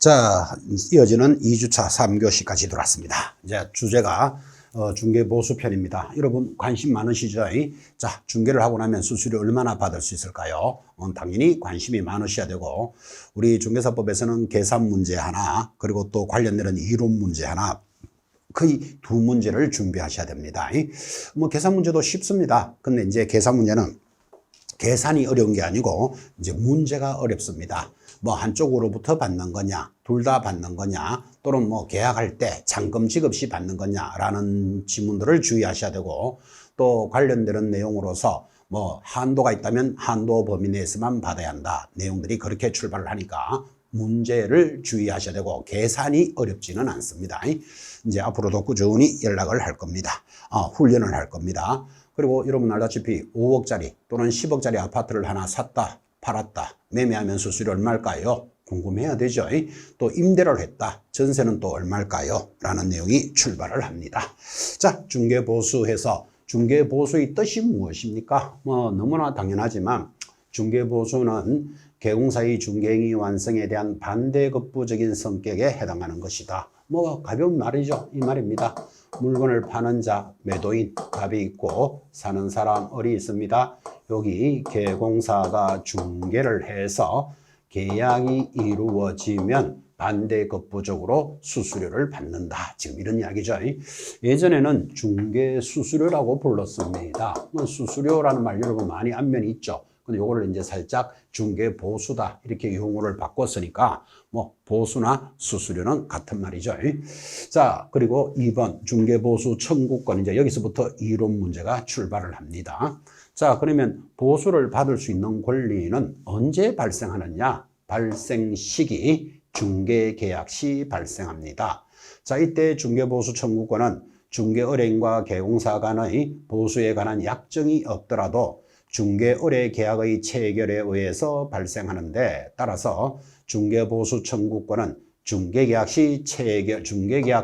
자, 이어지는 2주차 3교시까지 들어왔습니다. 이제 주제가 중개보수 편입니다. 여러분 관심 많으시죠? 자, 중개를 하고 나면 수수료 얼마나 받을 수 있을까요? 당연히 관심이 많으셔야 되고, 우리 중개사법에서는 계산 문제 하나, 그리고 또 관련되는 이론 문제 하나, 거의 두 문제를 준비하셔야 됩니다. 뭐 계산 문제도 쉽습니다. 근데 이제 계산 문제는 계산이 어려운 게 아니고 이제 문제가 어렵습니다. 뭐 한쪽으로부터 받는 거냐, 둘 다 받는 거냐, 또는 뭐 계약할 때 잔금 지급 시 받는 거냐라는 지문들을 주의하셔야 되고, 또 관련되는 내용으로서 뭐 한도가 있다면 한도 범위 내에서만 받아야 한다. 내용들이 그렇게 출발을 하니까 문제를 주의하셔야 되고, 계산이 어렵지는 않습니다. 이제 앞으로도 꾸준히 연락을 할 겁니다. 훈련을 할 겁니다. 그리고 여러분 알다시피 5억짜리 또는 10억짜리 아파트를 하나 샀다, 팔았다, 매매하면 수수료 얼마일까요? 궁금해야 되죠. 또 임대를 했다, 전세는 또 얼마일까요? 라는 내용이 출발을 합니다. 자, 중개보수해서 중개보수의 뜻이 무엇입니까? 뭐 너무나 당연하지만 중개보수는 개공사의 중개행위 완성에 대한 반대급부적인 성격에 해당하는 것이다. 뭐 가벼운 말이죠. 이 말입니다. 물건을 파는 자, 매도인, 갑이 있고 사는 사람, 을이 있습니다. 여기 개공사가 중개를 해서 계약이 이루어지면 반대급부적으로 수수료를 받는다. 지금 이런 이야기죠. 예전에는 중개수수료라고 불렀습니다. 수수료라는 말 여러분 많이 안면이 있죠. 근데 요거를 이제 살짝 중개보수다 이렇게 용어를 바꿨으니까 뭐 보수나 수수료는 같은 말이죠. 자, 그리고 2번 중개보수 청구권, 이제 여기서부터 이론 문제가 출발을 합니다. 자, 그러면 보수를 받을 수 있는 권리는 언제 발생하느냐? 발생 시기 중개계약 시 발생합니다. 자, 이때 중개보수 청구권은 중개의뢰인과 개공사 간의 보수에 관한 약정이 없더라도 중개의뢰 계약의 체결에 의해서 발생하는데, 따라서 중개보수 청구권은 중개계약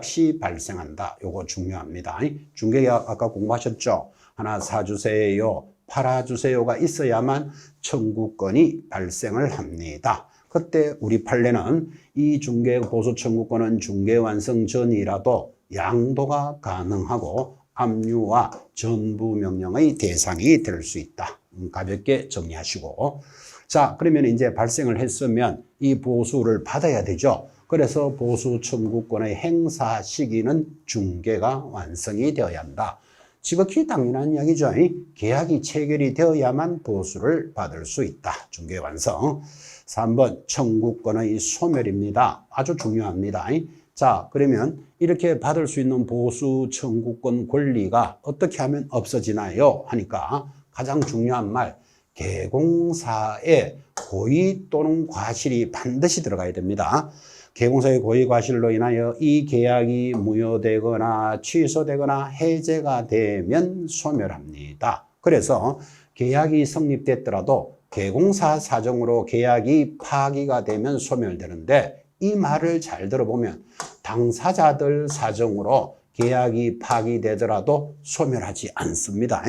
시 발생한다. 요거 중요합니다. 중개계약 아까 공부하셨죠? 하나 사주세요, 팔아주세요가 있어야만 청구권이 발생을 합니다. 그때 우리 판례는 이 중개보수 청구권은 중개완성 전이라도 양도가 가능하고 압류와 전부명령의 대상이 될 수 있다. 가볍게 정리하시고, 자, 그러면 이제 발생을 했으면 이 보수를 받아야 되죠. 그래서 보수 청구권의 행사 시기는 중개가 완성이 되어야 한다. 지극히 당연한 이야기죠. 계약이 체결이 되어야만 보수를 받을 수 있다. 중개 완성. 3번 청구권의 소멸입니다. 아주 중요합니다. 자, 그러면 이렇게 받을 수 있는 보수 청구권 권리가 어떻게 하면 없어지나요? 하니까 가장 중요한 말, 개공사의 고의 또는 과실이 반드시 들어가야 됩니다. 개공사의 고의 과실로 인하여 이 계약이 무효되거나 취소되거나 해제가 되면 소멸합니다. 그래서 계약이 성립됐더라도 개공사 사정으로 계약이 파기가 되면 소멸되는데, 이 말을 잘 들어보면 당사자들 사정으로 계약이 파기되더라도 소멸하지 않습니다.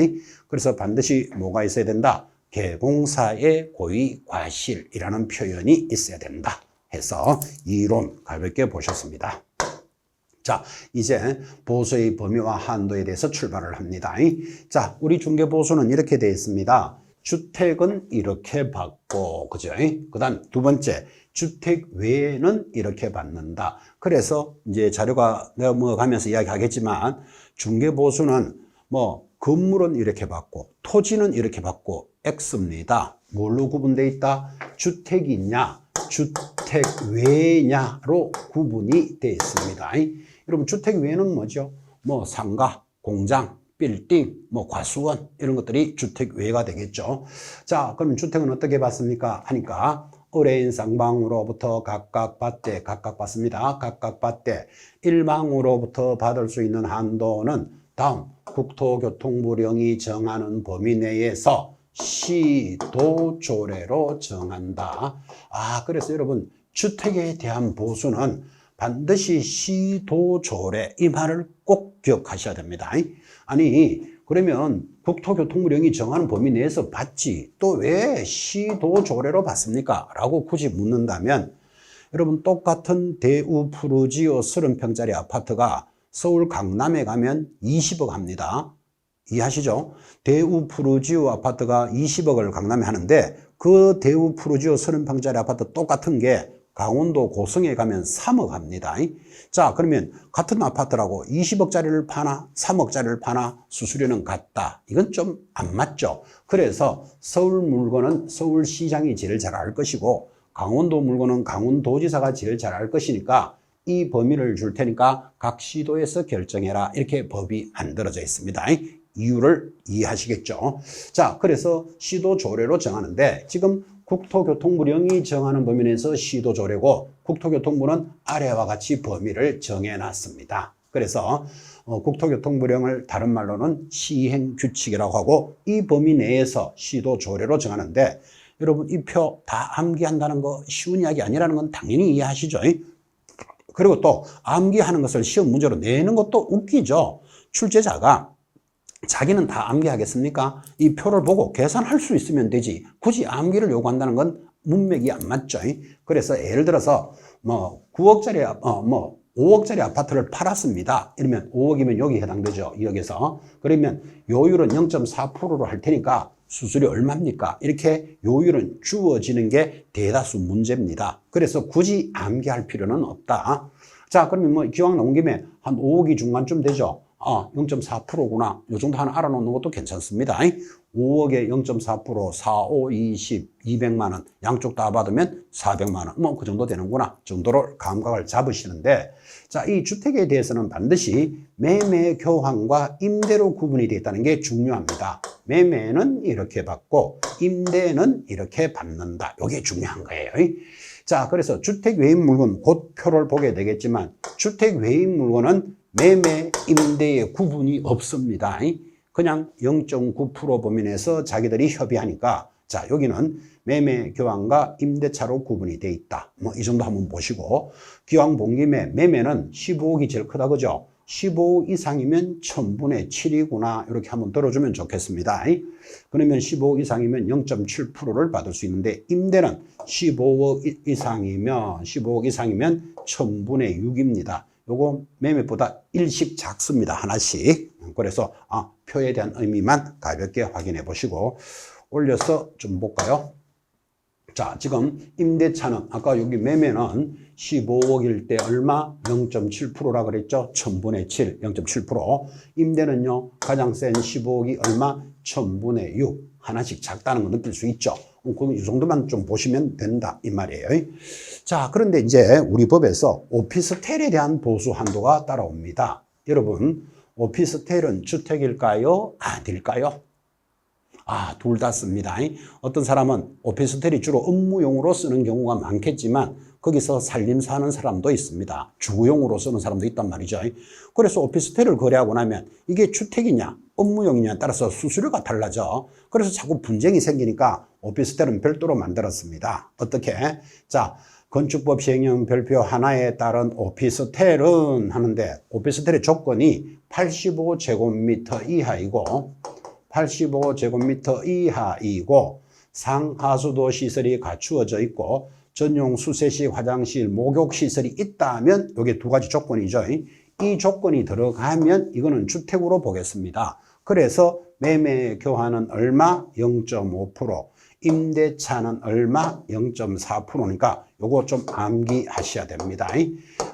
그래서 반드시 뭐가 있어야 된다? 개공사의 고의 과실이라는 표현이 있어야 된다 해서 이론 가볍게 보셨습니다. 자, 이제 보수의 범위와 한도에 대해서 출발을 합니다. 자, 우리 중개보수는 이렇게 되어 있습니다. 주택은 이렇게 받고, 그죠? 그 다음 두 번째, 주택 외에는 이렇게 받는다. 그래서 이제 자료가 내가 뭐 가면서 이야기하겠지만, 중개보수는 뭐 건물은 이렇게 받고 토지는 이렇게 받고 X입니다. 뭘로 구분되어 있다? 주택이냐 주택 외냐로 구분이 되어 있습니다. 여러분 주택 외는 뭐죠? 뭐 상가, 공장, 빌딩, 뭐 과수원 이런 것들이 주택 외가 되겠죠. 자, 그럼 주택은 어떻게 받습니까? 하니까 의뢰인 쌍방으로부터 각각 받습니다. 각각 받되 일방으로부터 받을 수 있는 한도는 다음 국토교통부령이 정하는 범위 내에서 시도조례로 정한다. 그래서 여러분 주택에 대한 보수는 반드시 시도조례, 이 말을 꼭 기억하셔야 됩니다. 아니 그러면 국토교통부령이 정하는 범위 내에서 받지 또 왜 시도조례로 받습니까? 라고 굳이 묻는다면 여러분 똑같은 대우 푸르지오 30평짜리 아파트가 서울 강남에 가면 20억 합니다. 이해하시죠? 대우 푸르지오 아파트가 20억을 강남에 하는데 그 대우 푸르지오 30평짜리 아파트 똑같은 게 강원도 고성에 가면 3억 합니다. 자, 그러면 같은 아파트라고 20억짜리를 파나 3억짜리를 파나 수수료는 같다. 이건 좀 안 맞죠. 그래서 서울 물건은 서울시장이 제일 잘 알 것이고 강원도 물건은 강원도지사가 제일 잘 알 것이니까 이 범위를 줄 테니까 각 시도에서 결정해라. 이렇게 법이 만들어져 있습니다. 이유를 이해하시겠죠. 자, 그래서 시도 조례로 정하는데 지금 국토교통부령이 정하는 범위 내에서 시도 조례고 국토교통부는 아래와 같이 범위를 정해놨습니다. 그래서 국토교통부령을 다른 말로는 시행규칙이라고 하고 이 범위 내에서 시도 조례로 정하는데 여러분 이 표 다 암기한다는 거 쉬운 이야기 아니라는 건 당연히 이해하시죠. 그리고 또 암기하는 것을 시험 문제로 내는 것도 웃기죠. 출제자가 자기는 다 암기하겠습니까? 이 표를 보고 계산할 수 있으면 되지. 굳이 암기를 요구한다는 건 문맥이 안 맞죠. 그래서 예를 들어서 9억짜리 5억짜리 아파트를 팔았습니다. 이러면 5억이면 여기 해당되죠. 2억에서. 그러면 요율은 0.4%로 할 테니까 수수료 얼마입니까? 이렇게 요율은 주어지는 게 대다수 문제입니다. 그래서 굳이 암기할 필요는 없다. 자, 그러면 기왕 나온 김에 한 5억이 중간쯤 되죠. 0.4%구나. 요 정도 하나 알아놓는 것도 괜찮습니다. 5억에 0.4%, 4, 5, 20, 200만 원. 양쪽 다 받으면 400만 원. 그 정도 되는구나. 정도로 감각을 잡으시는데, 자, 이 주택에 대해서는 반드시 매매 교환과 임대로 구분이 되어 있다는 게 중요합니다. 매매는 이렇게 받고, 임대는 이렇게 받는다. 이게 중요한 거예요. 자, 그래서 주택 외인 물건, 곧 표를 보게 되겠지만, 주택 외인 물건은 매매, 임대의 구분이 없습니다. 그냥 0.9% 범위 내에서 자기들이 협의하니까 자, 여기는 매매 교환과 임대차로 구분이 돼 있다. 이 정도 한번 보시고 기왕 본 김에 매매는 15억이 제일 크다 그죠? 15억 이상이면 1000분의 7이구나. 이렇게 한번 들어주면 좋겠습니다. 그러면 15억 이상이면 0.7%를 받을 수 있는데 임대는 15억 이상이면 1000분의 6입니다. 요거 매매보다 일씩 작습니다. 하나씩. 그래서 표에 대한 의미만 가볍게 확인해 보시고 올려서 좀 볼까요? 자, 지금 임대차는 아까 여기 매매는 15억일 때 얼마? 0.7%라 그랬죠? 1000분의 7, 0.7%. 임대는요, 가장 센 15억이 얼마? 1000분의 6. 하나씩 작다는 거 느낄 수 있죠? 그럼 이 정도만 좀 보시면 된다. 이 말이에요. 자, 그런데 이제 우리 법에서 오피스텔에 대한 보수 한도가 따라옵니다. 여러분, 오피스텔은 주택일까요? 아닐까요? 둘 다 씁니다. 어떤 사람은 오피스텔이 주로 업무용으로 쓰는 경우가 많겠지만 거기서 살림사 하는 사람도 있습니다. 주거용으로 쓰는 사람도 있단 말이죠. 그래서 오피스텔을 거래하고 나면 이게 주택이냐 업무용이냐에 따라서 수수료가 달라져. 그래서 자꾸 분쟁이 생기니까 오피스텔은 별도로 만들었습니다. 어떻게? 자, 건축법 시행령 별표 하나에 따른 오피스텔은 하는데 오피스텔의 조건이 85제곱미터 이하이고 85제곱미터 이하이고 상하수도 시설이 갖추어져 있고 전용 수세식 화장실 목욕 시설이 있다면 이게 두 가지 조건이죠. 이 조건이 들어가면 이거는 주택으로 보겠습니다. 그래서 매매 교환은 얼마? 0.5%. 임대차는 얼마? 0.4%니까 요거 좀 암기하셔야 됩니다.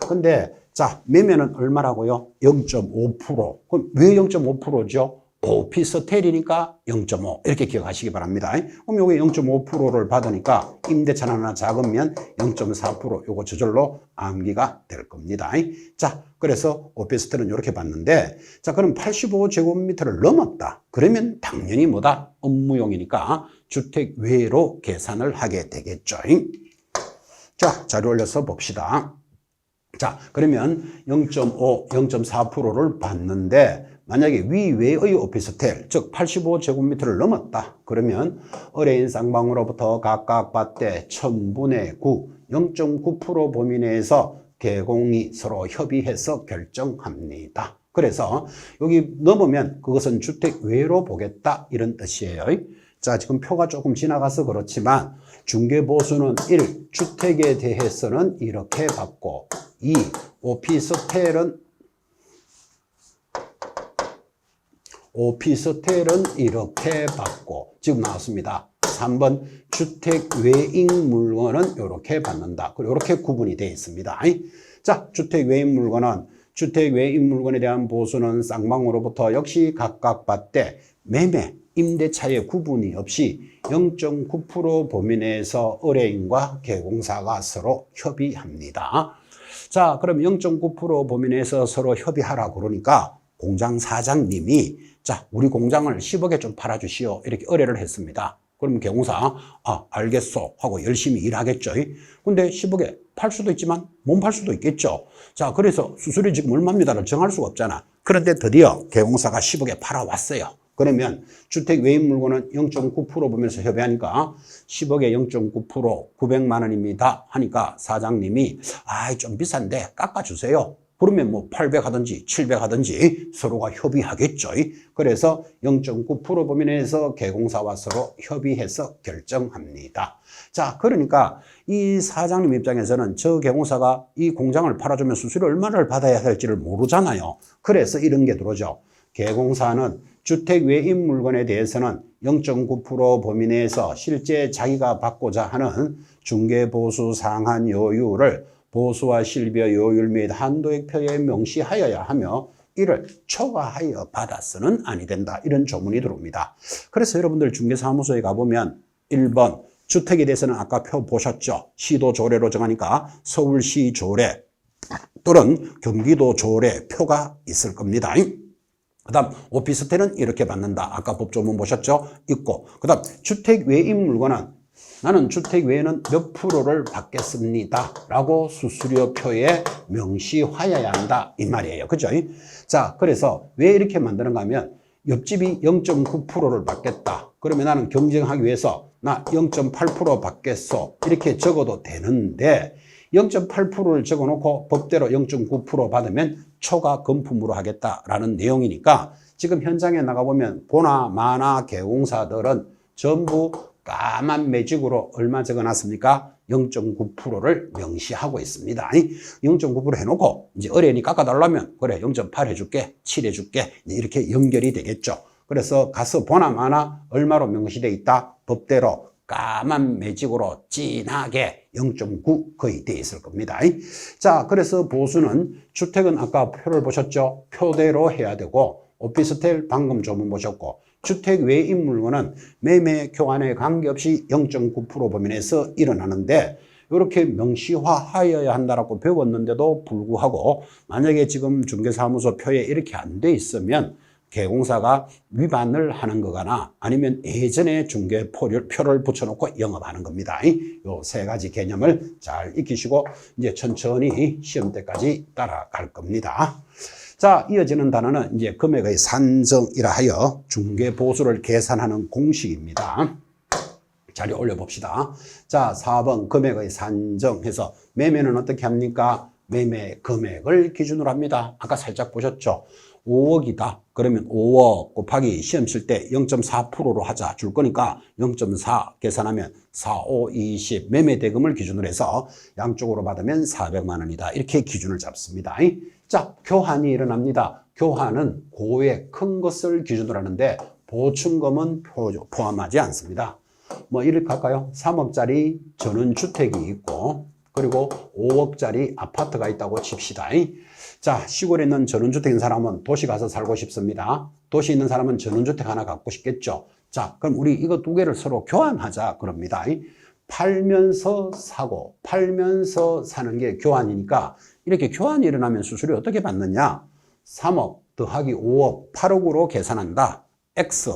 근데 자, 매매는 얼마라고요? 0.5%. 그럼 왜 0.5%죠? 오피스텔이니까 0.5 이렇게 기억하시기 바랍니다. 그럼 요게 0.5%를 받으니까 임대차는 하나 작으면 0.4% 요거 저절로 암기가 될 겁니다. 자, 그래서 오피스텔은 이렇게 봤는데 자, 그럼 85제곱미터를 넘었다. 그러면 당연히 뭐다? 업무용이니까 주택 외로 계산을 하게 되겠죠. 자, 자료 올려서 봅시다. 자, 그러면 0.5, 0.4%를 받는데 만약에 위외의 오피스텔, 즉 85제곱미터를 넘었다. 그러면 의뢰인 쌍방으로부터 각각 받되 1000분의 9, 0.9% 범위 내에서 개공이 서로 협의해서 결정합니다. 그래서 여기 넘으면 그것은 주택 외로 보겠다 이런 뜻이에요. 자, 지금 표가 조금 지나가서 그렇지만 중개보수는 1. 주택에 대해서는 이렇게 받고 2. 오피스텔은 이렇게 받고 지금 나왔습니다. 3번 주택 외인 물건은 이렇게 받는다. 그리고 이렇게 구분이 되어 있습니다. 자, 주택 외인 물건에 대한 보수는 쌍방으로부터 역시 각각 받되 매매, 임대차의 구분이 없이 0.9% 범위 내에서 의뢰인과 개공사가 서로 협의합니다. 자, 그럼 0.9% 범위 내에서 서로 협의하라 그러니까 공장 사장님이 자, 우리 공장을 10억에 좀 팔아주시오. 이렇게 의뢰를 했습니다. 그러면 개공사, 알겠소. 하고 열심히 일하겠죠. 근데 10억에 팔 수도 있지만 못 팔 수도 있겠죠. 자, 그래서 수수료 지금 얼마입니다를 정할 수가 없잖아. 그런데 드디어 개공사가 10억에 팔아왔어요. 그러면 주택 외인 물건은 0.9% 보면서 협의하니까 10억에 0.9% 900만 원입니다. 하니까 사장님이 좀 비싼데 깎아주세요. 그러면 뭐 800 하든지 700 하든지 서로가 협의하겠죠. 그래서 0.9% 범위 내에서 개공사와 서로 협의해서 결정합니다. 자, 그러니까 이 사장님 입장에서는 저 개공사가 이 공장을 팔아주면 수수료 얼마를 받아야 할지를 모르잖아요. 그래서 이런 게 들어오죠. 개공사는 주택 외인 물건에 대해서는 0.9% 범위 내에서 실제 자기가 받고자 하는 중개보수 상한 요율을 보수와 실비의 요율 및 한도액표에 명시하여야 하며 이를 초과하여 받아서는 아니 된다. 이런 조문이 들어옵니다. 그래서 여러분들 중개사무소에 가보면 1번 주택에 대해서는 아까 표 보셨죠. 시도 조례로 정하니까 서울시 조례 또는 경기도 조례 표가 있을 겁니다. 그 다음 오피스텔은 이렇게 받는다. 아까 법조문 보셨죠? 있고 그 다음 주택 외인 물건은 나는 주택 외에는 몇 프로를 받겠습니다. 라고 수수료표에 명시하여야 한다. 이 말이에요. 그죠? 자, 그래서 왜 이렇게 만드는가 하면 옆집이 0.9%를 받겠다. 그러면 나는 경쟁하기 위해서 나 0.8% 받겠소. 이렇게 적어도 되는데 0.8%를 적어놓고 법대로 0.9% 받으면 초과 금품으로 하겠다라는 내용이니까 지금 현장에 나가보면 보나 마나 개공사들은 전부 까만 매직으로 얼마 적어놨습니까? 0.9%를 명시하고 있습니다. 0.9% 해놓고 이제 의뢰인이 깎아달라면 그래 0.8 해줄게 7 해줄게 이렇게 연결이 되겠죠. 그래서 가서 보나 마나 얼마로 명시되어 있다? 법대로 까만 매직으로 진하게 0.9 거의 돼 있을 겁니다. 자, 그래서 보수는 주택은 아까 표를 보셨죠? 표대로 해야 되고 오피스텔 방금 조문 보셨고 주택 외인 물건은 매매 교환에 관계없이 0.9% 범위 내에서 일어나는데 이렇게 명시화하여야 한다라고 배웠는데도 불구하고 만약에 지금 중개사무소 표에 이렇게 안 돼 있으면 개공사가 위반을 하는 거거나 아니면 예전에 중개표를 붙여놓고 영업하는 겁니다. 요 세 가지 개념을 잘 익히시고 이제 천천히 시험 때까지 따라갈 겁니다. 자, 이어지는 단어는 이제 금액의 산정이라 하여 중개보수를 계산하는 공식입니다. 자리 올려봅시다. 자, 4번 금액의 산정해서 매매는 어떻게 합니까? 매매 금액을 기준으로 합니다. 아까 살짝 보셨죠? 5억이다. 그러면 5억 곱하기 시험 칠 때 0.4%로 하자. 줄 거니까 0.4 계산하면 4, 5, 20 매매 대금을 기준으로 해서 양쪽으로 받으면 400만 원이다. 이렇게 기준을 잡습니다. 자, 교환이 일어납니다. 교환은 고액 큰 것을 기준으로 하는데 보충금은 포함하지 않습니다. 뭐 이렇게 할까요? 3억짜리 전원주택이 있고 그리고 5억짜리 아파트가 있다고 칩시다. 자, 시골에 있는 전원주택인 사람은 도시 가서 살고 싶습니다. 도시에 있는 사람은 전원주택 하나 갖고 싶겠죠. 자, 그럼 우리 이거 두 개를 서로 교환하자 그럽니다. 팔면서 사고 팔면서 사는 게 교환이니까 이렇게 교환이 일어나면 수수료 어떻게 받느냐? 3억 더하기 5억 8억으로 계산한다. X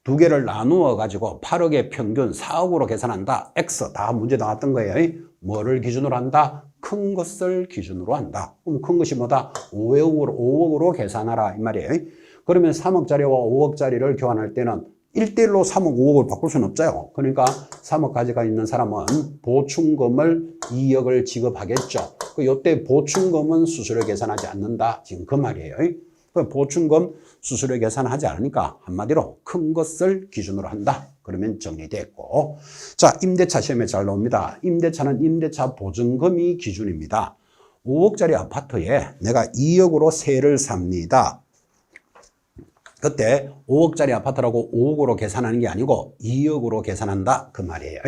두 개를 나누어 가지고 8억의 평균 4억으로 계산한다. X 다 문제 나왔던 거예요. 뭐를 기준으로 한다? 큰 것을 기준으로 한다. 그럼 큰 것이 뭐다? 5억으로 계산하라 이 말이에요. 그러면 3억짜리와 5억짜리를 교환할 때는 1대1로 3억, 5억을 바꿀 수는 없죠. 그러니까 3억 가지가 있는 사람은 보충금을 2억을 지급하겠죠. 이때 보충금은 수수료 계산하지 않는다. 지금 그 말이에요. 그 보충금 수수료 계산하지 않으니까 한마디로 큰 것을 기준으로 한다. 그러면 정리됐고. 자, 임대차 시험에 잘 나옵니다. 임대차는 임대차 보증금이 기준입니다. 5억짜리 아파트에 내가 2억으로 세를 삽니다. 그때 5억짜리 아파트라고 5억으로 계산하는 게 아니고 2억으로 계산한다 그 말이에요.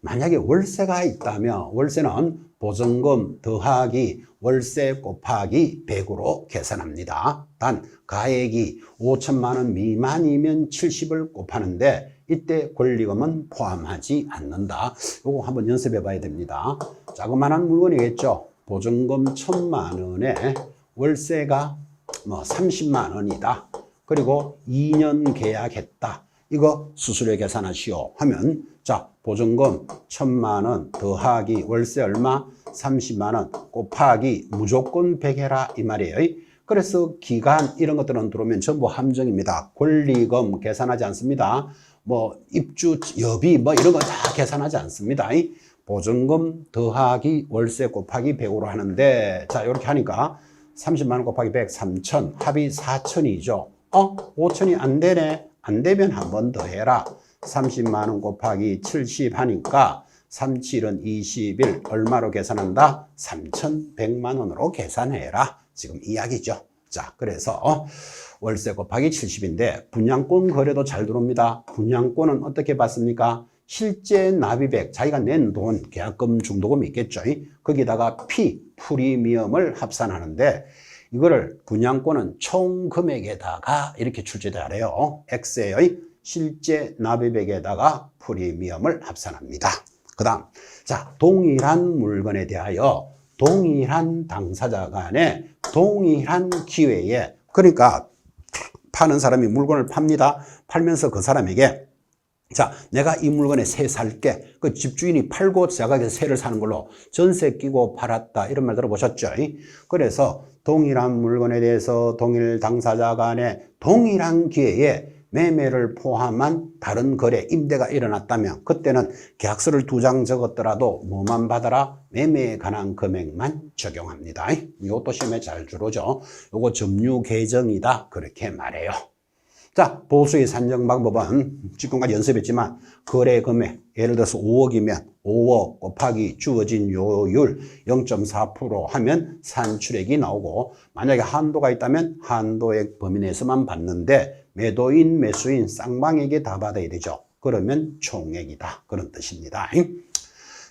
만약에 월세가 있다면 월세는 보증금 더하기 월세 곱하기 100으로 계산합니다. 단 가액이 5천만 원 미만이면 70을 곱하는데 이때 권리금은 포함하지 않는다. 이거 한번 연습해 봐야 됩니다. 자그마한 물건이겠죠. 보증금 1,000만 원에 월세가 30만 원이다. 그리고 2년 계약했다. 이거 수수료 계산하시오 하면 자, 보증금 1,000만 원 더하기 월세 얼마? 30만 원 곱하기 무조건 100 해라 이 말이에요. 그래서 기간 이런 것들은 들어오면 전부 함정입니다. 권리금 계산하지 않습니다. 뭐 입주 여비 뭐 이런 거 다 계산하지 않습니다. 보증금 더하기 월세 곱하기 100으로 하는데 자, 이렇게 하니까 30만 원 곱하기 100 3,000 합이 4,000이죠. 5,000이 안 되네. 안 되면 한 번 더 해라. 30만 원 곱하기 70 하니까 37은 21 얼마로 계산한다? 3,100만 원으로 계산해라. 지금 이야기죠. 자, 그래서 월세 곱하기 70인데 분양권 거래도 잘 들어옵니다. 분양권은 어떻게 받습니까? 실제 납입액, 자기가 낸 돈, 계약금, 중도금이 있겠죠. 거기다가 프리미엄을 합산하는데 이거를 분양권은 총 금액에다가 이렇게 출제돼요. X의 실제 납입액에다가 프리미엄을 합산합니다. 그 다음, 자, 동일한 물건에 대하여 동일한 당사자 간에 동일한 기회에, 그러니까 파는 사람이 물건을 팝니다. 팔면서 그 사람에게 자, 내가 이 물건에 세 살게. 그 집주인이 팔고 자기가 세를 사는 걸로 전세 끼고 팔았다. 이런 말 들어보셨죠? 그래서 동일한 물건에 대해서 동일 당사자 간에 동일한 기회에 매매를 포함한 다른 거래, 임대가 일어났다면 그때는 계약서를 2장 적었더라도 뭐만 받아라? 매매에 관한 금액만 적용합니다. 이것도 시험에 잘 들어오죠. 이거 점유 계정이다. 그렇게 말해요. 자, 보수의 산정 방법은 지금까지 연습했지만 거래 금액, 예를 들어서 5억이면 5억 곱하기 주어진 요율 0.4% 하면 산출액이 나오고, 만약에 한도가 있다면 한도액 범위 내에서만 받는데 매도인, 매수인, 쌍방에게 다 받아야 되죠. 그러면 총액이다. 그런 뜻입니다.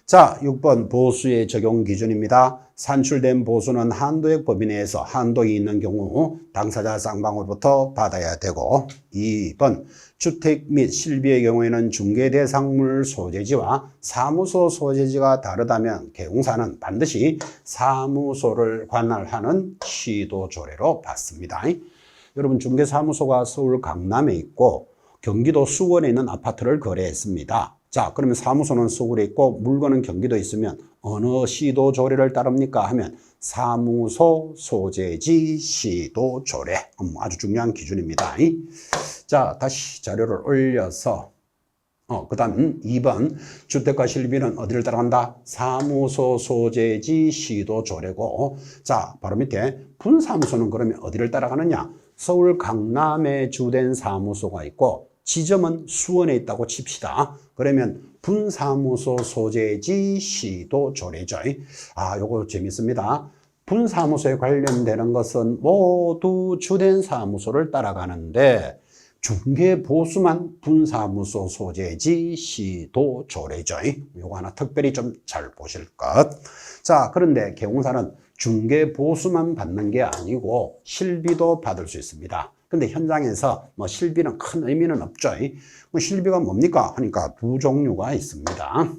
자, 6번 보수의 적용 기준입니다. 산출된 보수는 한도액 범위 내에서 한도가 있는 경우 당사자 쌍방으로부터 받아야 되고, 2번 주택 및 실비의 경우에는 중개대상물 소재지와 사무소 소재지가 다르다면 개공사는 반드시 사무소를 관할하는 시도조례로 받습니다. 여러분, 중개사무소가 서울 강남에 있고 경기도 수원에 있는 아파트를 거래했습니다. 자, 그러면 사무소는 서울에 있고 물건은 경기도에 있으면 어느 시도 조례를 따릅니까? 하면 사무소 소재지 시도 조례. 아주 중요한 기준입니다. 자, 다시 자료를 올려서 그 다음 2번 주택과 실비는 어디를 따라간다? 사무소 소재지 시도 조례고, 자, 바로 밑에 분사무소는 그러면 어디를 따라가느냐? 서울 강남에 주된 사무소가 있고 지점은 수원에 있다고 칩시다. 그러면 분사무소 소재지 시도 조례죠. 아, 요거 재밌습니다. 분사무소에 관련되는 것은 모두 주된 사무소를 따라가는데 중개보수만 분사무소 소재지 시도 조례죠. 요거 하나 특별히 좀 잘 보실 것. 자, 그런데 개공사는 중개보수만 받는 게 아니고 실비도 받을 수 있습니다. 근데 현장에서 뭐 실비는 큰 의미는 없죠. 실비가 뭡니까? 하니까 두 종류가 있습니다.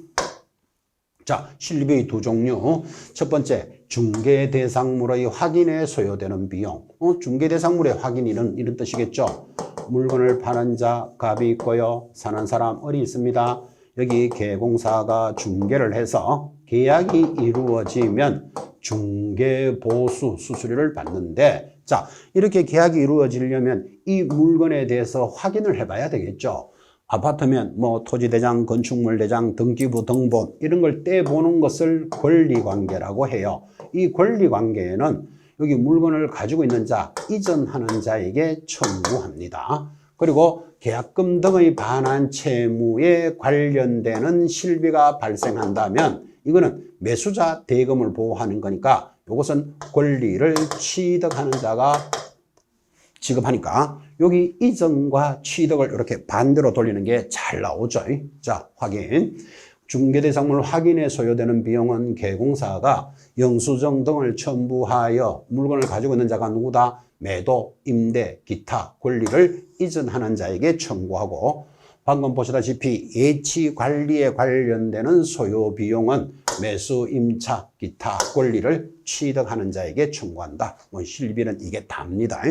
자, 실비의 두 종류. 첫 번째, 중개대상물의 확인에 소요되는 비용. 중개대상물의 확인이는 이런 뜻이겠죠. 물건을 파는 자 갑이 있고요. 사는 사람 을이 있습니다. 여기 개공사가 중개를 해서 계약이 이루어지면 중개보수 수수료를 받는데, 자, 이렇게 계약이 이루어지려면 이 물건에 대해서 확인을 해봐야 되겠죠. 아파트면 뭐 토지대장, 건축물대장, 등기부 등본 이런 걸 떼보는 것을 권리관계라고 해요. 이 권리관계에는 여기 물건을 가지고 있는 자, 이전하는 자에게 청구합니다. 그리고 계약금 등의 반환 채무에 관련되는 실비가 발생한다면 이거는 매수자 대금을 보호하는 거니까 이것은 권리를 취득하는 자가 지급하니까 여기 이전과 취득을 이렇게 반대로 돌리는 게 잘 나오죠. 자, 확인. 중개대상물 확인에 소요되는 비용은 개공사가 영수증 등을 첨부하여 물건을 가지고 있는 자가 누구다? 매도, 임대, 기타 권리를 이전하는 자에게 청구하고, 방금 보시다시피 예치 관리에 관련되는 소요 비용은 매수, 임차, 기타 권리를 취득하는 자에게 청구한다. 뭐 실비는 이게 답니다.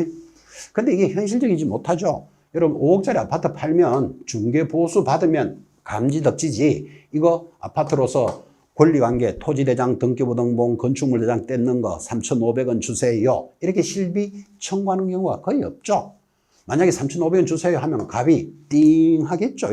근데 이게 현실적이지 못하죠. 여러분 5억짜리 아파트 팔면 중개 보수 받으면 감지덕지지, 이거 아파트로서 권리관계, 토지대장, 등기부등본, 건축물대장 떼는 거 3,500원 주세요 이렇게 실비 청구하는 경우가 거의 없죠. 만약에 3,500원 주세요 하면 값이 띵 하겠죠.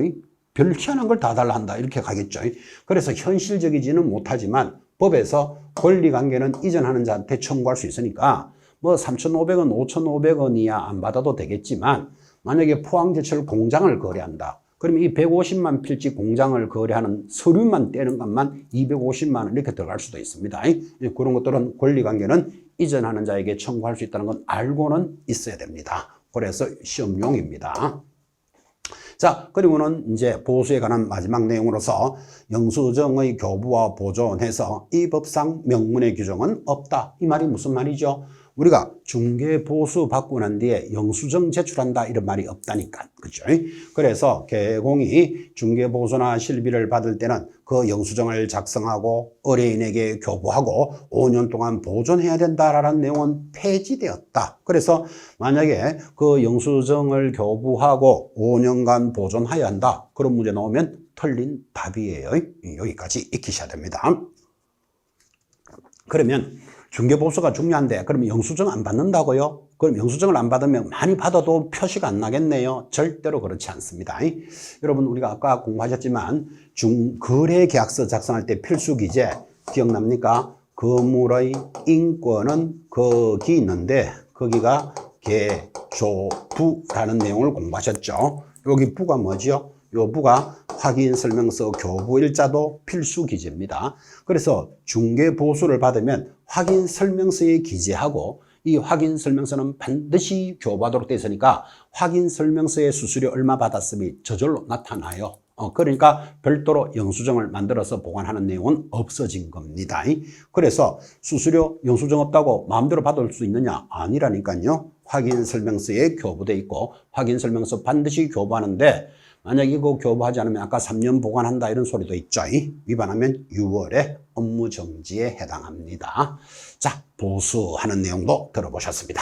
별 희한한 걸 다 달라 한다 이렇게 가겠죠. 그래서 현실적이지는 못하지만 법에서 권리관계는 이전하는 자한테 청구할 수 있으니까 뭐 3,500원, 5,500원이야 안 받아도 되겠지만, 만약에 포항제철 공장을 거래한다. 그러면 이 150만 필지 공장을 거래하는 서류만 떼는 것만 250만 원 이렇게 들어갈 수도 있습니다. 그런 것들은 권리관계는 이전하는 자에게 청구할 수 있다는 건 알고는 있어야 됩니다. 그래서 시험용입니다. 자, 그리고는 이제 보수에 관한 마지막 내용으로서 영수증의 교부와 보존해서 이 법상 명문의 규정은 없다. 이 말이 무슨 말이죠? 우리가 중개 보수 받고 난 뒤에 영수증 제출한다 이런 말이 없다니까. 그죠? 그래서 개공이 중개 보수나 실비를 받을 때는 그 영수증을 작성하고 의뢰인에게 교부하고 5년 동안 보존해야 된다라는 내용은 폐지되었다. 그래서 만약에 그 영수증을 교부하고 5년간 보존해야 한다. 그런 문제 나오면 틀린 답이에요. 여기까지 익히셔야 됩니다. 그러면 중개보수가 중요한데 그러면 영수증 안 받는다고요? 그럼 영수증을 안 받으면 많이 받아도 표시가 안 나겠네요. 절대로 그렇지 않습니다. 여러분 우리가 아까 공부하셨지만 거래계약서 작성할 때 필수 기재 기억납니까? 건물의 인권은 거기 있는데 거기가 개조부라는 내용을 공부하셨죠. 여기 부가 뭐죠? 요 부가 확인설명서 교부일자도 필수 기재입니다. 그래서 중개보수를 받으면 확인설명서에 기재하고 이 확인설명서는 반드시 교부하도록 되어 있으니까 확인설명서에 수수료 얼마 받았음이 저절로 나타나요. 그러니까 별도로 영수증을 만들어서 보관하는 내용은 없어진 겁니다. 그래서 수수료 영수증 없다고 마음대로 받을 수 있느냐? 아니라니까요. 확인설명서에 교부되어 있고 확인설명서 반드시 교부하는데 만약 이거 교부하지 않으면 아까 3년 보관한다 이런 소리도 있죠. 위반하면 6월에 업무정지에 해당합니다. 자, 보수하는 내용도 들어보셨습니다.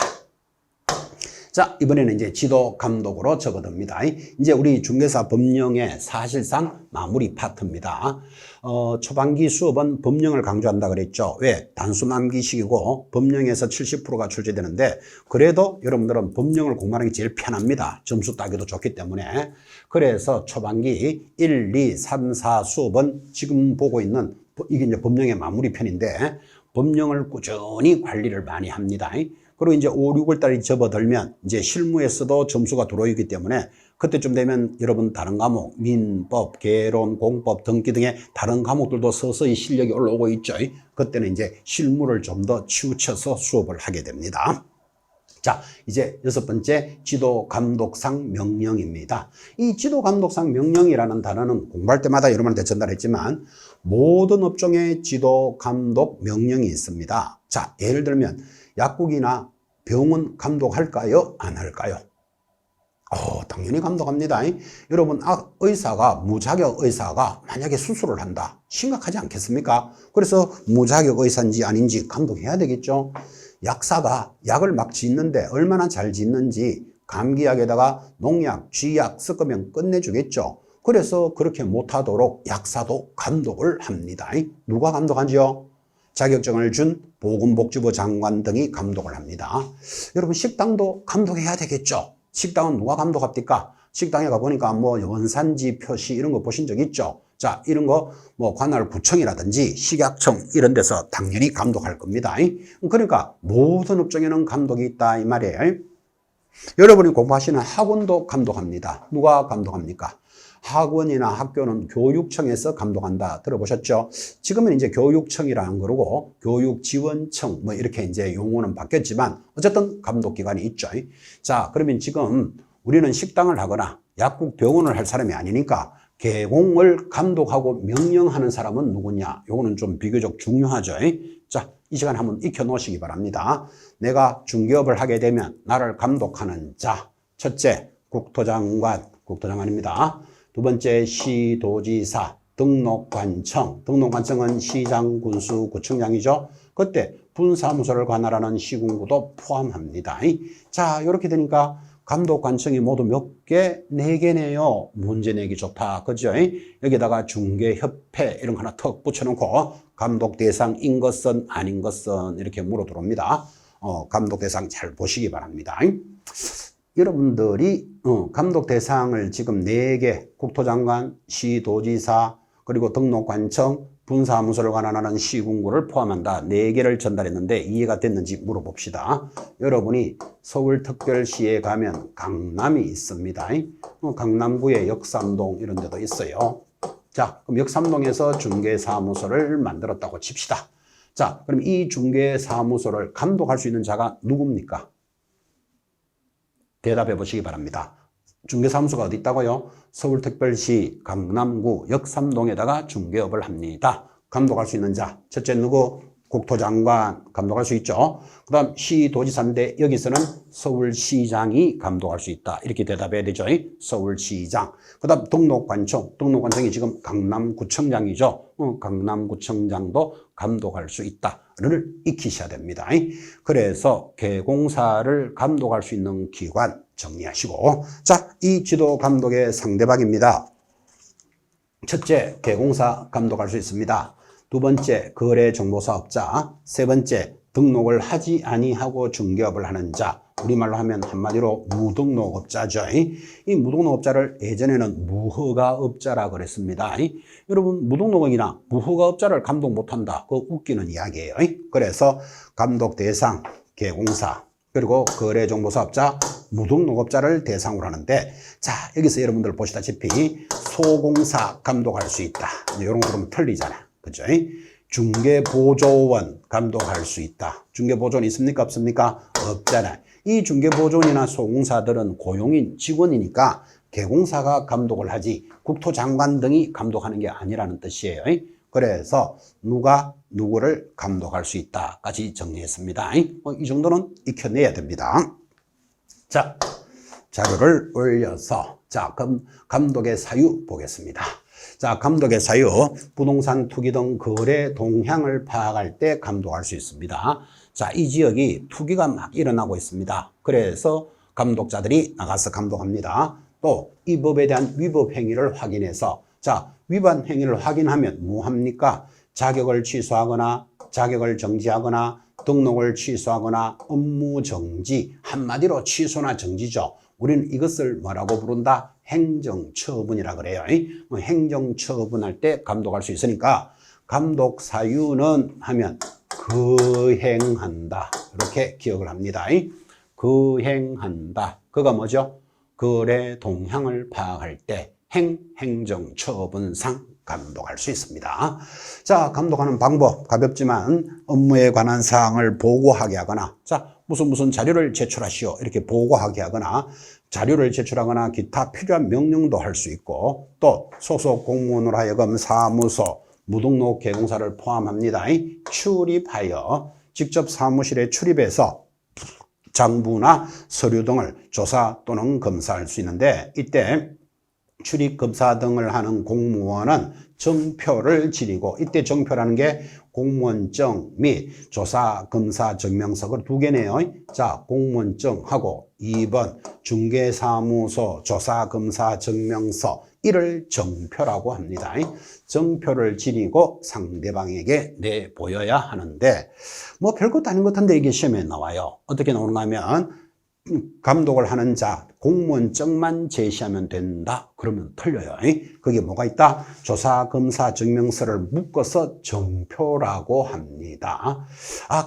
자, 이번에는 이제 지도 감독으로 접어듭니다. 이제 우리 중개사 법령의 사실상 마무리 파트입니다. 초반기 수업은 법령을 강조한다 그랬죠. 왜? 단순 암기식이고 법령에서 70%가 출제되는데 그래도 여러분들은 법령을 공부하는 게 제일 편합니다. 점수 따기도 좋기 때문에. 그래서 초반기 1, 2, 3, 4 수업은 지금 보고 있는 이게 이제 법령의 마무리 편인데 법령을 꾸준히 관리를 많이 합니다. 그리고 이제 5, 6월 달에 접어들면 이제 실무에서도 점수가 들어오기 때문에 그때쯤 되면 여러분 다른 과목, 민법, 개론, 공법, 등기 등의 다른 과목들도 서서히 실력이 올라오고 있죠. 그때는 이제 실무를 좀 더 치우쳐서 수업을 하게 됩니다. 자, 이제 6번째 지도감독상 명령입니다. 이 지도감독상 명령이라는 단어는 공부할 때마다 여러 번한테 전달했지만 모든 업종의 지도감독 명령이 있습니다. 자, 예를 들면 약국이나 병원 감독할까요? 안 할까요? 당연히 감독합니다. 여러분, 의사가, 무자격 의사가 만약에 수술을 한다. 심각하지 않겠습니까? 그래서 무자격 의사인지 아닌지 감독해야 되겠죠. 약사가 약을 막 짓는데 얼마나 잘 짓는지 감기약에다가 농약, 쥐약 섞으면 끝내주겠죠. 그래서 그렇게 못하도록 약사도 감독을 합니다. 누가 감독하지요? 자격증을 준 보건복지부 장관 등이 감독을 합니다. 여러분 식당도 감독해야 되겠죠. 식당은 누가 감독합니까? 식당에 가보니까 뭐 원산지 표시 이런 거 보신 적 있죠? 자, 이런 거 뭐 관할구청이라든지 식약청 이런 데서 당연히 감독할 겁니다. 그러니까 모든 업종에는 감독이 있다 이 말이에요. 여러분이 공부하시는 학원도 감독합니다. 누가 감독합니까? 학원이나 학교는 교육청에서 감독한다. 들어보셨죠? 지금은 이제 교육청이라 안 그러고 교육지원청 뭐 이렇게 이제 용어는 바뀌었지만 어쨌든 감독기관이 있죠. 자, 그러면 지금 우리는 식당을 하거나 약국 병원을 할 사람이 아니니까 개공을 감독하고 명령하는 사람은 누구냐? 요거는 좀 비교적 중요하죠. 자, 이 시간 한번 익혀 놓으시기 바랍니다. 내가 중개업을 하게 되면 나를 감독하는 자. 첫째, 국토장관입니다. 두 번째, 시도지사, 등록관청. 등록관청은 시장, 군수, 구청장이죠. 그때 분사무소를 관할하는 시군구도 포함합니다. 자, 이렇게 되니까 감독관청이 모두 몇 개? 4개네요. 문제 내기 좋다. 그죠? 여기다가 중개협회 이런 거 하나 턱 붙여놓고 감독 대상인 것은 아닌 것은 이렇게 물어 들어옵니다. 감독 대상 잘 보시기 바랍니다. 여러분들이 감독 대상을 지금 4개, 국토장관, 시도지사, 그리고 등록관청, 분사무소를 관할하는 시군구를 포함한다. 4개를 전달했는데 이해가 됐는지 물어봅시다. 여러분이 서울특별시에 가면 강남이 있습니다. 강남구에 역삼동 이런 데도 있어요. 자, 그럼 역삼동에서 중개사무소를 만들었다고 칩시다. 자, 그럼 이 중개사무소를 감독할 수 있는 자가 누굽니까? 대답해 보시기 바랍니다. 중개사무소가 어디 있다고요? 서울특별시 강남구 역삼동에다가 중개업을 합니다. 감독할 수 있는 자. 첫째 누구? 국토장관 감독할 수 있죠. 그 다음 시도지사인데 여기서는 서울시장이 감독할 수 있다. 이렇게 대답해야 되죠. 서울시장. 그 다음 등록관청. 등록관청이 지금 강남구청장이죠. 강남구청장도 감독할 수 있다를 익히셔야 됩니다. 그래서 개공사를 감독할 수 있는 기관 정리하시고, 자, 이 지도 감독의 상대방입니다. 첫째, 개공사 감독할 수 있습니다. 두 번째, 거래정보사업자. 세 번째, 등록을 하지 아니하고 중개업을 하는 자. 우리말로 하면 한마디로 무등록업자죠. 이 무등록업자를 예전에는 무허가업자라 그랬습니다. 여러분, 무등록이나 무허가업자를 감독 못한다. 그거 웃기는 이야기예요. 그래서 감독 대상, 개공사, 그리고 거래정보사업자, 무등록업자를 대상으로 하는데, 자, 여기서 여러분들 보시다시피 소공사 감독할 수 있다. 이런 거 그러면 틀리잖아. 그죠? 중개보조원 감독할 수 있다. 중개보조원 있습니까? 없습니까? 없잖아요. 이 중개보조원이나 소공사들은 고용인 직원이니까 개공사가 감독을 하지 국토장관 등이 감독하는 게 아니라는 뜻이에요. 그래서 누가 누구를 감독할 수 있다까지 정리했습니다. 이 정도는 익혀내야 됩니다. 자, 자료를 올려서 자, 그럼 감독의 사유 보겠습니다. 자, 감독의 사유, 부동산 투기 등 거래 동향을 파악할 때 감독할 수 있습니다. 자, 이 지역이 투기가 막 일어나고 있습니다. 그래서 감독자들이 나가서 감독합니다. 또 이 법에 대한 위법 행위를 확인해서, 자, 위반 행위를 확인하면 뭐 합니까? 자격을 취소하거나 자격을 정지하거나 등록을 취소하거나 업무 정지, 한마디로 취소나 정지죠. 우리는 이것을 뭐라고 부른다? 행정처분이라 그래요. 행정처분할 때 감독할 수 있으니까 감독 사유는 하면 거행한다. 이렇게 기억을 합니다. 거행한다. 그가 뭐죠? 거래 동향을 파악할 때 행정처분상 감독할 수 있습니다. 자, 감독하는 방법 가볍지만 업무에 관한 사항을 보고하게 하거나, 자, 무슨 자료를 제출하시오 이렇게 보고하게 하거나, 자료를 제출하거나 기타 필요한 명령도 할 수 있고, 또 소속 공무원으로 하여금 사무소, 무등록 개공사를 포함합니다. 출입하여 직접 사무실에 출입해서 장부나 서류 등을 조사 또는 검사할 수 있는데, 이때 출입 검사 등을 하는 공무원은 정표를 지니고, 이때 정표라는 게 공무원증 및 조사 검사 증명서, 그 2개네요. 자, 공무원증하고 2번 중개사무소 조사 검사 증명서, 이를 정표라고 합니다. 정표를 지니고 상대방에게 내보여야 하는데, 뭐 별것도 아닌 것 같은데 이게 시험에 나와요. 어떻게 나오는가 하면 감독을 하는 자 공무원증만 제시하면 된다. 그러면 틀려요. 거기에 뭐가 있다? 조사, 검사, 증명서를 묶어서 정표라고 합니다.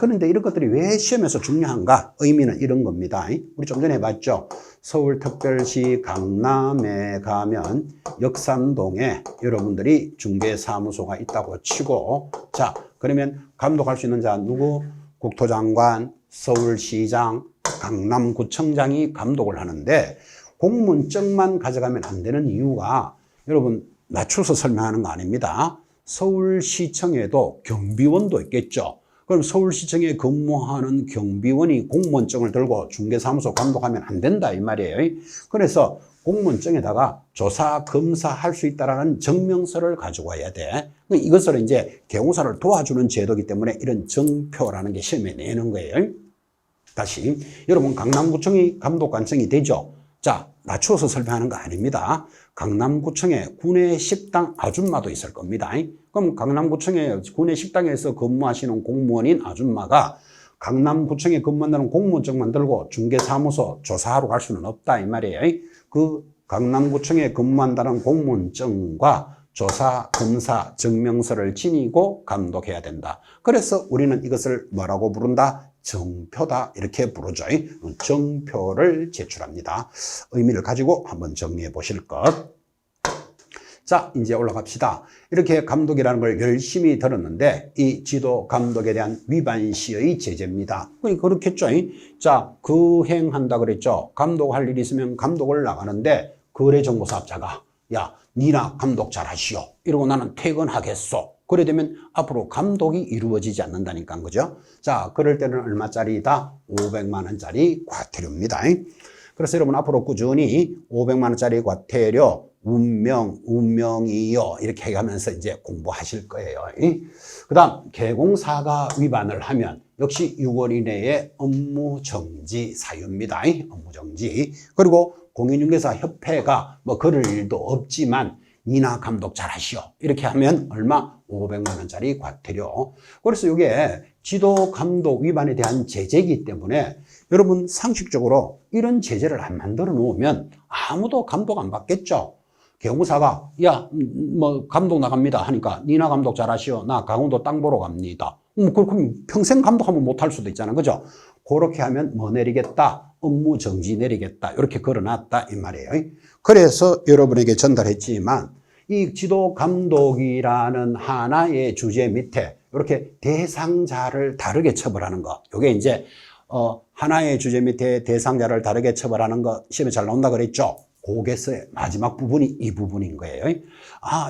그런데 이런 것들이 왜 시험에서 중요한가? 의미는 이런 겁니다. 우리 좀 전에 봤죠? 서울특별시 강남에 가면 역삼동에 여러분들이 중개사무소가 있다고 치고, 자, 그러면 감독할 수 있는 자 누구? 국토장관, 서울시장, 강남구청장이 감독을 하는데 공무원증만 가져가면 안 되는 이유가 여러분 낮춰서 설명하는 거 아닙니다. 서울시청에도 경비원도 있겠죠. 그럼 서울시청에 근무하는 경비원이 공무원증을 들고 중개사무소 감독하면 안 된다 이 말이에요. 그래서 공무원증에다가 조사, 검사할 수 있다라는 증명서를 가지고 와야 돼. 이것을 이제 경호사를 도와주는 제도이기 때문에 이런 정표라는 게 시험에 내는 거예요. 다시 여러분 강남구청이 감독관청이 되죠. 자, 낮추어서 설명하는 거 아닙니다. 강남구청에 구내식당 아줌마도 있을 겁니다. 그럼 강남구청에 구내식당에서 근무하시는 공무원인 아줌마가 강남구청에 근무한다는 공무원증만 들고 중개사무소 조사하러 갈 수는 없다 이 말이에요. 그 강남구청에 근무한다는 공무원증과 조사, 검사, 증명서를 지니고 감독해야 된다. 그래서 우리는 이것을 뭐라고 부른다? 정표다 이렇게 부르죠. 정표를 제출합니다. 의미를 가지고 한번 정리해 보실 것. 자, 이제 올라갑시다. 이렇게 감독이라는 걸 열심히 들었는데 이 지도 감독에 대한 위반 시의 제재입니다. 그렇겠죠. 자, 거행한다 그랬죠. 감독할 일이 있으면 감독을 나가는데 거래정보사업자가 야, 니나 감독 잘하시오. 이러고 나는 퇴근하겠소. 그래 되면 앞으로 감독이 이루어지지 않는다니까, 그죠? 자, 그럴 때는 얼마짜리다? 500만 원짜리 과태료입니다. 그래서 여러분 앞으로 꾸준히 500만 원짜리 과태료, 운명이요. 이렇게 하면서 이제 공부하실 거예요. 그 다음, 개공사가 위반을 하면 역시 6월 이내에 업무정지 사유입니다. 업무정지. 그리고 공인중개사 협회가 뭐 그럴 일도 없지만 니나 감독 잘하시오. 이렇게 하면 얼마? 500만 원짜리 과태료. 그래서 이게 지도 감독 위반에 대한 제재이기 때문에 여러분 상식적으로 이런 제재를 안 만들어 놓으면 아무도 감독 안 받겠죠. 경호사가 야, 뭐 감독 나갑니다 하니까 니나 감독 잘하시오. 나 강원도 땅 보러 갑니다. 그럼 평생 감독하면 못할 수도 있잖아. 그죠? 그렇게 하면 뭐 내리겠다? 업무 정지 내리겠다. 이렇게 걸어놨다 이 말이에요. 그래서 여러분에게 전달했지만 이 지도 감독이라는 하나의 주제 밑에 이렇게 대상자를 다르게 처벌하는 거. 이게 이제 하나의 주제 밑에 대상자를 다르게 처벌하는 거 시험에 잘 나온다 그랬죠. 거기서의 마지막 부분이 이 부분인 거예요.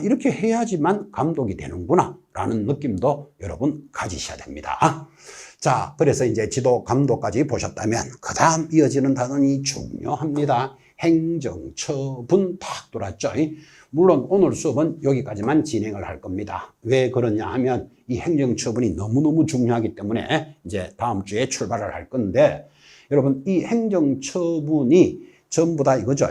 이렇게 해야지만 감독이 되는구나 라는 느낌도 여러분 가지셔야 됩니다. 자, 그래서 이제 지도 감독까지 보셨다면 그 다음 이어지는 단원이 중요합니다. 행정처분 딱 돌았죠. 물론 오늘 수업은 여기까지만 진행을 할 겁니다. 왜 그러냐 하면 이 행정처분이 너무너무 중요하기 때문에 이제 다음 주에 출발을 할 건데 여러분 이 행정처분이 전부 다 이거죠.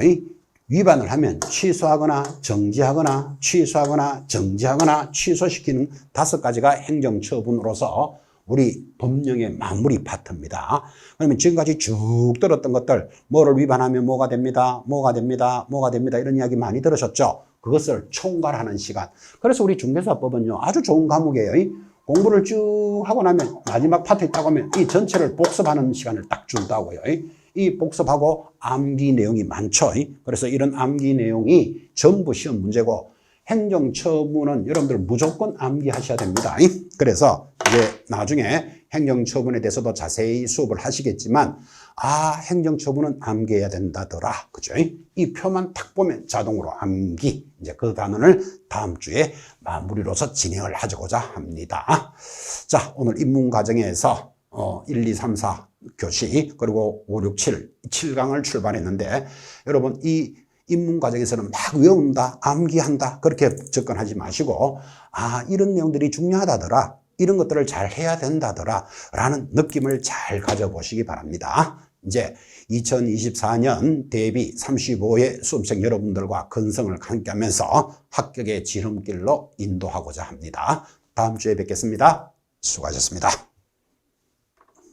위반을 하면 취소하거나 정지하거나 취소하거나 정지하거나 취소시키는 5가지가 행정처분으로서 우리 법령의 마무리 파트입니다. 그러면 지금까지 쭉 들었던 것들 뭐를 위반하면 뭐가 됩니다. 뭐가 됩니다. 뭐가 됩니다. 이런 이야기 많이 들으셨죠. 그것을 총괄하는 시간. 그래서 우리 중개사법은요 아주 좋은 과목이에요. 공부를 쭉 하고 나면 마지막 파트 있다고 하면 이 전체를 복습하는 시간을 딱 준다고요. 이 복습하고 암기 내용이 많죠. 그래서 이런 암기 내용이 전부 시험 문제고 행정처분은 여러분들 무조건 암기하셔야 됩니다. 그래서 이제 나중에 행정처분에 대해서도 자세히 수업을 하시겠지만 행정처분은 암기해야 된다더라. 그죠? 이 표만 딱 보면 자동으로 암기. 이제 그 단원을 다음 주에 마무리로서 진행을 하고자 합니다. 자, 오늘 입문과정에서 1, 2, 3, 4 교시 그리고 5, 6, 7강을 출발했는데 여러분 이 입문 과정에서는 막 외운다, 암기한다 그렇게 접근하지 마시고 이런 내용들이 중요하다더라, 이런 것들을 잘 해야 된다더라 라는 느낌을 잘 가져보시기 바랍니다. 이제 2024년 대비 35회 수험생 여러분들과 건성을 함께하면서 합격의 지름길로 인도하고자 합니다. 다음 주에 뵙겠습니다. 수고하셨습니다.